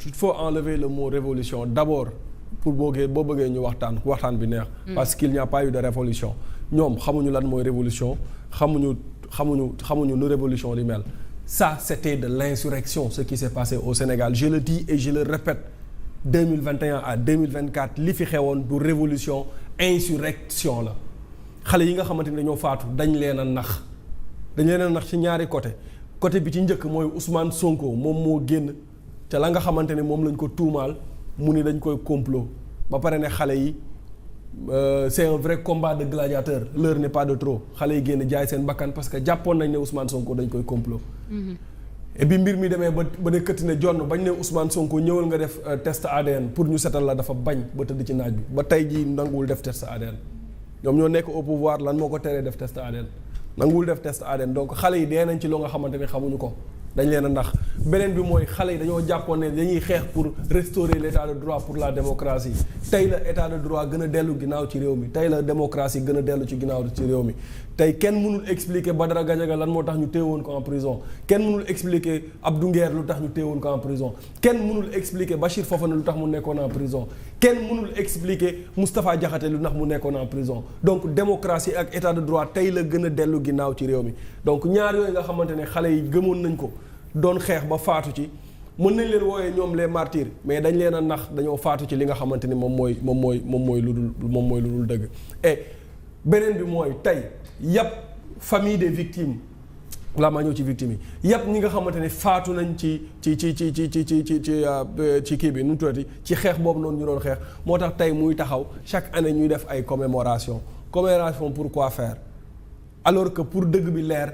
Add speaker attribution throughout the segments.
Speaker 1: il faut enlever le mot révolution d'abord pour boo bëggee ñu waxtaan bi neex. parce qu'il n'y a pas eu de révolution ñoom xamuñu lan mooy révolution xamuñu nu révolution di mel. Ça c'était de l'insurrection ce qui s'est passé au Sénégal je le dis et je le répète 2021 à 2024 li fi xewoon du révolution insurrection la xale yi nga xamante ni dañoo faatu dañ leen a nax ci ñaari côté bi ci njëkk mooy Ousmane Sonko moom moo génn te la nga xamante ne moom lañ ko tuumaal mu ni dañ koy complot ba pare ne xale yi c'est un vrai combat de gladiateur l'heure n'est pas de trop xale yi génn jaay seen bakkan parce que jàppoon nañ ne Ousmane Sonko dañ koy complot et bi mbir mi demee ba ne këtt ne jonn bañ ne Ousmane Sonko ñëwal nga def test ADN pour ñu setal la dafa bañ ba tëdd ci naaj bi ba tey jii nanguwul def test ADN ñoom ñoo nekk au pouvoir lan moo ko teree def test ADN nanguwul def test ADN donc xale yi dee nañ ci loo nga xamante ne xamuñu ko dañ leen a ndax beneen bi mooy xale yi dañoo jàppoon ne dañuy xeex pour restaurer l'état de droit pour la démocratie tey la état de droit gën a dellu ginnaaw ci réew mi tey la démocratie gën a dellu ci ginnaaw ci réew mi tey kenn mënul expliquer Badara Gadiaga lan moo tax ñu téewoon ko en prison kenn mënul expliquer Abdou Nguer lu tax ñu téewoon ko en prison kenn mënul expliquer Bachir Fofana lu tax mu nekkoon en prison kenn mënul expliquer Moustapha Diakhaté lu tax mu nekkoon en prison donc démocratie ak état de droit tey la gën a dellu ginnaaw ci réew mi donc ñaar yooyu nga xamante ne xale yi gëmoon nañ ko doon xeex ba faatu ci mën nañ leen wooyee ñoom les martyrs mais dañ leen a nax dañoo faatu ci li nga xamante ni moom mooy lu dul dëgg et beneen bi mooy tey yàpp famille des victimes la maa ñëw ci victimes yi yàpp ñi nga xamante ne faatu nañ ci kii bi nu mu tuddati ci xeex boobu noonu ñu doon xeex moo tax tey muy taxaw chaque année ñuy def ay commémoration pour quoi faire alors que pour dëgg bi leer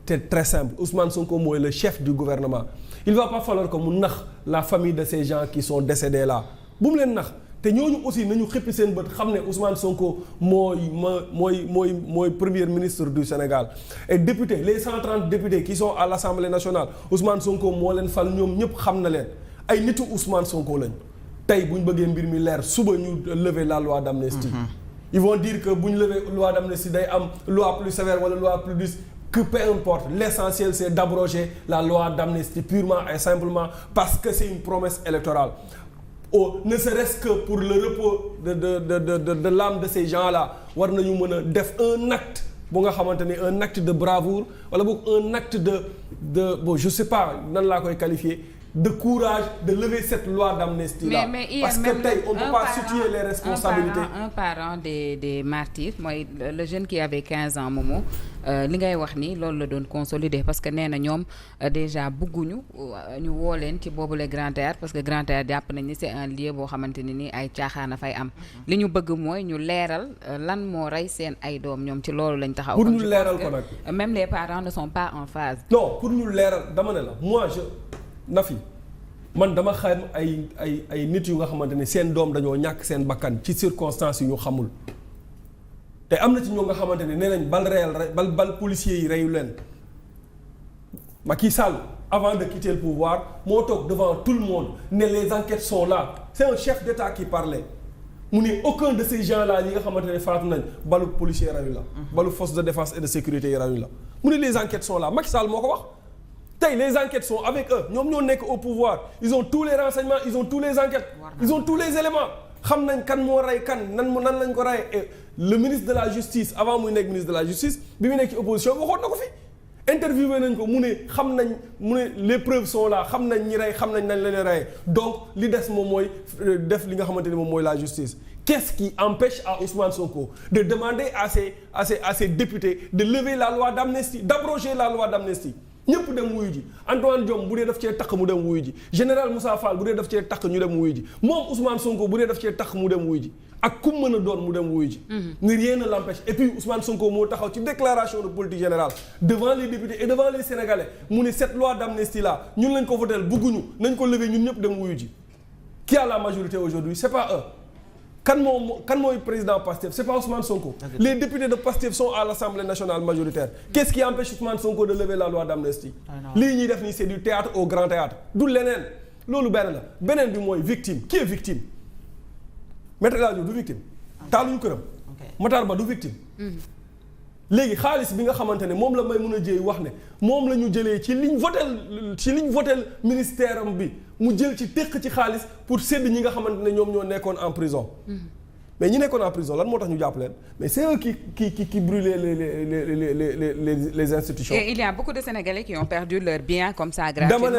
Speaker 1: c'est très simple Ousmane Sonko mooy le chef du gouvernement il va pas falloir que mu nax la famille de ces gens qui sont décédés là bu mu leen nax te ñooñu aussi nañu xëppi seen bët xam ne Ousmane Sonko mooy premier ministre du Sénégal et député les 130 députés qui sont à l'Assemblée nationale Ousmane Sonko moo leen fal ñoom ñëpp xam na leen ay nitu Ousmane Sonko lañ tey bu ñu bëggee mbir mi leer suba ñu lever la loi d'amnistie ils vont dire que bu ñu lever loi d'amnistie day am loi plus sévère wala loi plus douce que peu importe l'essentiel c'est d'abroger la loi d'amnistie purement et simplement parce que c'est une promesse électorale ne serait-ce que pour le repos de l'âme de ces gens-là war nañu mën a def un acte bu nga xamante ni un acte de bravoure wala boog un acte de bon je sais pas nan laa koy qualifier de courage de lever cette loi d'amnistie là parce que tey on peut pas situer les responsabilités
Speaker 2: un parent des martyrs mooy le jeune qui avait 15 ans Momo li ngay wax ni loolu la doon consolider parce que nee na ñoom déjà bëgguñu ñu woo leen ci boobu le Grand Théâtre parce que Grand Théâtre jàpp nañ ni c'est un lieu boo xamante ne ni ay caaxaan a fay am li ñu bëgg mooy ñu leeral lan moo rey seen ay doom ñoom ci loolu lañ taxaw
Speaker 1: pour ñu leeral ko nag
Speaker 2: même les parents ne sont pas en phase
Speaker 1: non pour ñu leeral dama ne la moi Nafi man dama xam ay nit yu nga xamante ne seen doom dañoo ñàkk seen bakkan ci circonstances yu ñu xamul te am na ci ñoo nga xamante ne nee nañ bal policiers yi reyu leen Macky Sall avant de quitter le pouvoir moo toog devant tout le monde ne les enquêtes sont là c'est un chef d'État qui parlait mu ne aucun de ces gens-là yi nga xamante ne faatu nañ balu policier reyu la balu force de défense et de sécurité yi reyu la mu ne les enquêtes sont là Macky Sall moo ko wax tey les enquêtes sont avec eux ñoom ñoo nekk au pouvoir ils ont tous les renseignements ils ont tous les enquêtes ils ont tous les éléments xam nañ kan moo rey kan nan lañ ko rey et le ministre de la justice avant muy nekk ministre de la justice bi mu nekk ci opposition waxoon na ko fi interviewé nañ ko mu ne xam nañ mu ne les preuves sont là xam nañ ñi rey xam nañ nañ leen rey donc li des moom mooy def li nga xamante ni moom mooy la justice qu'est-ce qui empêche à Ousmane Sonko de demander à ses députés de lever la loi d'amnistie d'abroger la loi d'amnistie ñëpp dem wuyu ji Antoine Diome bu dee daf cee takk mu dem wuyu ji général Moussa Fall bu dee daf cee takk ñu dem wuyu ji moom Ousmane Sonko bu dee daf cee takk mu dem wuyu ji ak kum mën a doon mu dem wuyu ji. ni rien ne l'empêche et puis Ousmane Sonko moo taxaw ci déclaration de politique générale devant les députés et devant les Sénégalais mu ne cette loi d'amnistie là ñun lañ ko votel bugguñu nañ ko lever ñun ñëpp dem wuyu ji. Qui a la majorité aujourd'hui c'est pas eux. kan mooy président Pastef c'est pas Ousmane Sonko. Les députés de Pastef sont à l'Assemblée nationale majoritaire. Qu'est-ce qui empêche Ousmane Sonko de lever la loi d'amnistie. lii ñuy def nii c'est du théâtre au grand théâtre du leneen loolu benn la beneen bi mooy victime qui est victime. Maître El Hadji Diouf du victime. taaluñu këram. Matar Ba du victime. léegi xaalis bi nga xamante ne moom la Maïmouna Dièye wax ne moom la ñu jëlee ci liñ votel ministère am bi mu jël ci tekk ci xaalis pour sédd ñi nga xamante ne ñoom ñoo nekkoon en prison. mais ñi nekkoon en prison lan moo tax ñu jàpp leen mais c'est eux qui brûlaient les institutions.
Speaker 2: Et il y a beaucoup de Sénégalais qui ont perdu leur bien comme ça gratuitement.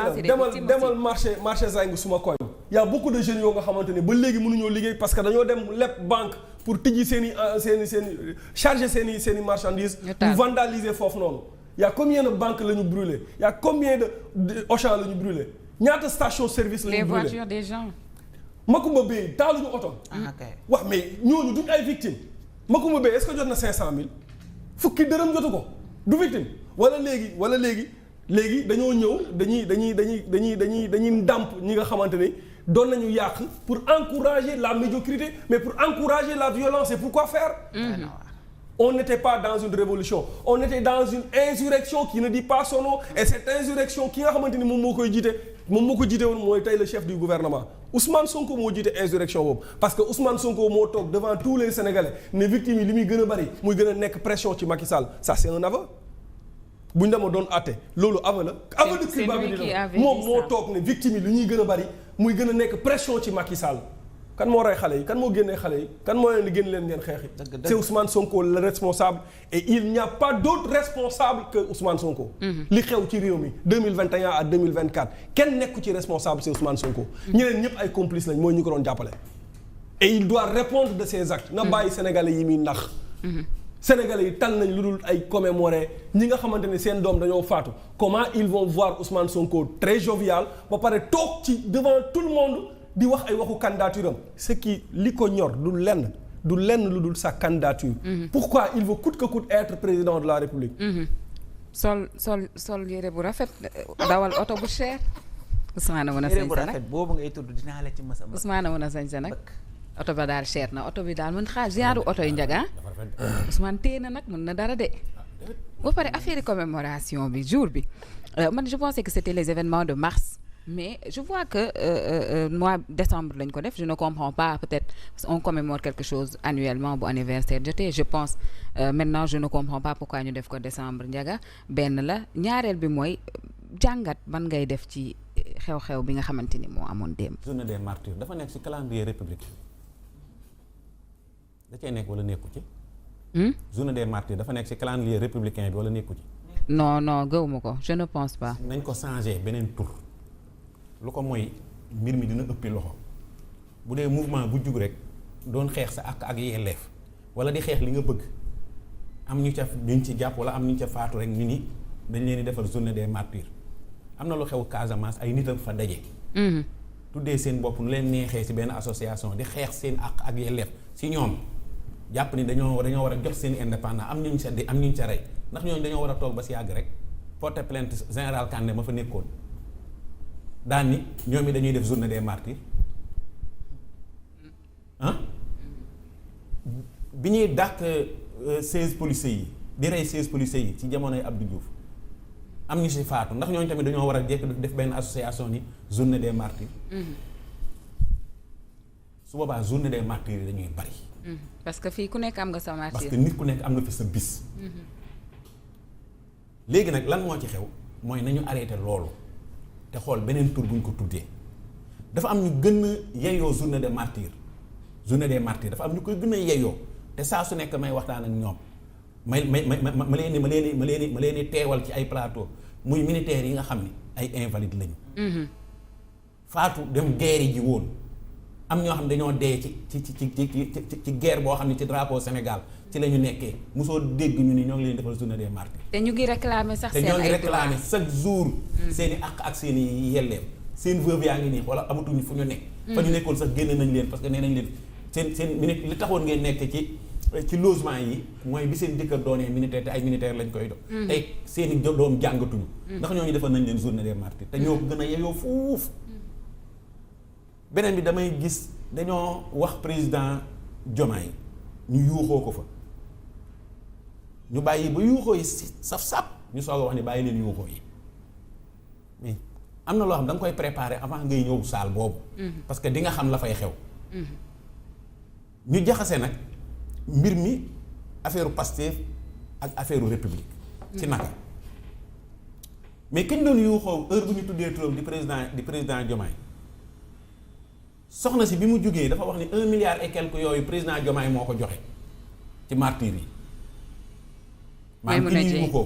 Speaker 1: demal marché Zing suma koñ. y a beaucoup de jeunes yoo nga xamante ne ba léegi mënuñoo liggéey parce que dañoo dem leb banque pour tijji seen i charger seen i marchandises. pour vandaliser foofu noonu. y a combien de banques la ñu brûlé y a combien de Auchan la ñu brûlé ñaata station service la ñu brûlé
Speaker 2: les voitures des gens.
Speaker 1: Makumba Bey taaluñu oto. wax mais ñooñu duñ ay victimes Makumba Bey est-ce que jot na 500000 fukki dërëm jotu ko du victime wala léegi dañoo ñëw dañuy ndàmp ñi nga xamante ni doon nañu yàq pour encourager la médiocrité mais pour encourager la violence et pourquoi faire. On n'était pas dans une révolution on était dans une insurrection qui ne dit pas son nom et cette insurrection ki nga xamante ni moom moo ko jiite woon mooy tey le chef du gouvernement Ousmane Sonko moo jiite insurrection boobu parce que Ousmane Sonko moo toog devant tous les Sénégalais ne victimes yi li muy gën a bari muy gën a nekk pression ci Macky Sall ça c'est un aveu bu ñu demoon doon àtte loolu aveu la. aveu de culpabilité moom moo toog ne victimes yi li ñuy gën a bari muy gën a nekk pression ci Macky Sall. kan moo rey xale yi kan moo génnee xale yi kan moo leen di génn leen ngeen xeexi c'est Ousmane Sonko le responsable et il n'y a pas d'autre responsable que Ousmane Sonko. li xew ci réew mi 2021 à 2024 kenn nekku ci responsable c'est Ousmane Sonko. ñeneen ñëpp ay complices lañ mooy ñu ko doon jàppale. et il doit répondre de ses actes. na bàyyi sénégalais yi muy nax. sénégalais yi tal nañ lu dul ay commémorer ñi nga xamante ne seen doom dañoo faatu comment ils vont voir Ousmane Sonko très jovial ba pare toog ci devant tout le monde. di wax ay waxu candidature am ce qui li ko ñor du lenn lu dul sa candidature. Pourquoi il veut coûte que coûte être président de la République.
Speaker 2: sol yére bu rafet dawal oto bu cher. Ousmane mën a sañ sa nag
Speaker 3: boobu ngay tudd dinaa la ci mës a.
Speaker 2: Ousmane mën a sañ sa nag oto ba daal cher na oto bi daal mën xaar genre oto yu njaga Ousmane téye na nag mën na dara de. ba pare affaire commémoration bi jour bi man je pensais que c'était les événements de mars. Mais je vois que mois décembre lañ ko def je ne comprends pas peut-être on commémore quelque chose annuellement bu anniversaire jotee je pense maintenant je ne comprends pas pourquoi ñu def ko décembre njaga benn la ñaareel bi mooy jàngat ban ngay def ci xew-xew bi nga xamante ni moo amoon démb.
Speaker 4: journée des martyrs dafa nekk ci calendrier républicain da cee nekk wala nekku ci. journée des martyrs dafa nekk ci calendrier républicain bi wala nekku ci.
Speaker 2: non gëwuma ko je ne pense pas.
Speaker 4: nañ ko changer beneen tur. lu ko mooy mbir mi dina ëppi loxo bu dee mouvement bu jug rek doon xeex sa ak yelleef wala di xeex li nga bëgg am ñu ca duñ ci jàpp wala am ñu ca faatu rek ñu ni dañ leen di defal journée des martyrs am na lu xew Casamance ay nitam fa daje. tuddee seen bopp nu leen neexee ci benn association di xeex seen ak yelleef ci ñoom jàpp ni dañoo war a jox seen indépendant am ñu ca rey ndax ñooñu dañoo war a toog ba ci yàgg rek porter plainte général Kandé ma fa nekkoon. daan ni ñoom it dañuy def journée des martyrs bi ñuy dàq 16 policiers yi di rey 16 policiers yi ci jamonoy Abdou Diouf am ñu ci faatu ndax ñooñu tamit dañoo war a jekk def benn association ni journée des martyrs. su boobaa journée des martyrs yi dañuy bari.
Speaker 2: parce que fii ku nekk am nga sa martyr.
Speaker 4: parce que nit ku nekk am nga fi sa bis. léegi nag lan moo ci xew mooy nañu arrêté loolu. te xool beneen tur bu ñu ko tuddee dafa am ñu gën a yeyoo journée des martyrs dafa am ñu koy gën a yeyoo te saa su nekk may waxtaan ak ñoom ma leen di teewal ci ay plateau muy militaires yi nga xam ne ay invalides lañu. faatu dem guerre ji woon am ñoo xam ne dañoo dee ci guerre boo xam ne ci drapeau Sénégal ci la ñu nekkee mosoo dégg ñu ni ñoo ngi leen defal journée des martyrs.
Speaker 2: te ñu ngi réclamer sax seen ay droits
Speaker 4: te ñoo ngi réclamer chaque jour. seen i àq ak seen i yelleef seen veuve yaa ngi nii wala amatuñu fu ñu nekk. fa ñu nekkoon sax génne nañ leen parce que nee nañ leen seen li taxoon ngeen nekk ci logement yi mooy bi seen jëkkër doonee militaire te ay militaire lañ koy do tey seen i doom jàngatuñu. ndax ñooñu defal nañ leen journée des martyrs te ñoo ko gën a yeyoo fuuf. beneen bi damay gis dañoo wax président Diomaye ñu yuuxoo ko fa ñu bàyyi ba yuuxoo yi saf-saf ñu soog a wax ni bàyyi leen yuuxoo yi mais am na loo xam da nga koy préparer avant ngay ñëw saal boobu. parce que di nga xam la fay xew. ñu jaxase nag mbir mi affaire Pastef ak affaire république. ci naka mais ki ñu doon yuuxoo heure bu ñu tuddee turam di président Diomaye soxna si bi mu jugee dafa wax ni 1 milliard et quelque yooyu président Diomaye moo ko joxe ci martyr yi.
Speaker 2: Maimouna
Speaker 4: maanaam
Speaker 2: Dieng
Speaker 4: indi ko.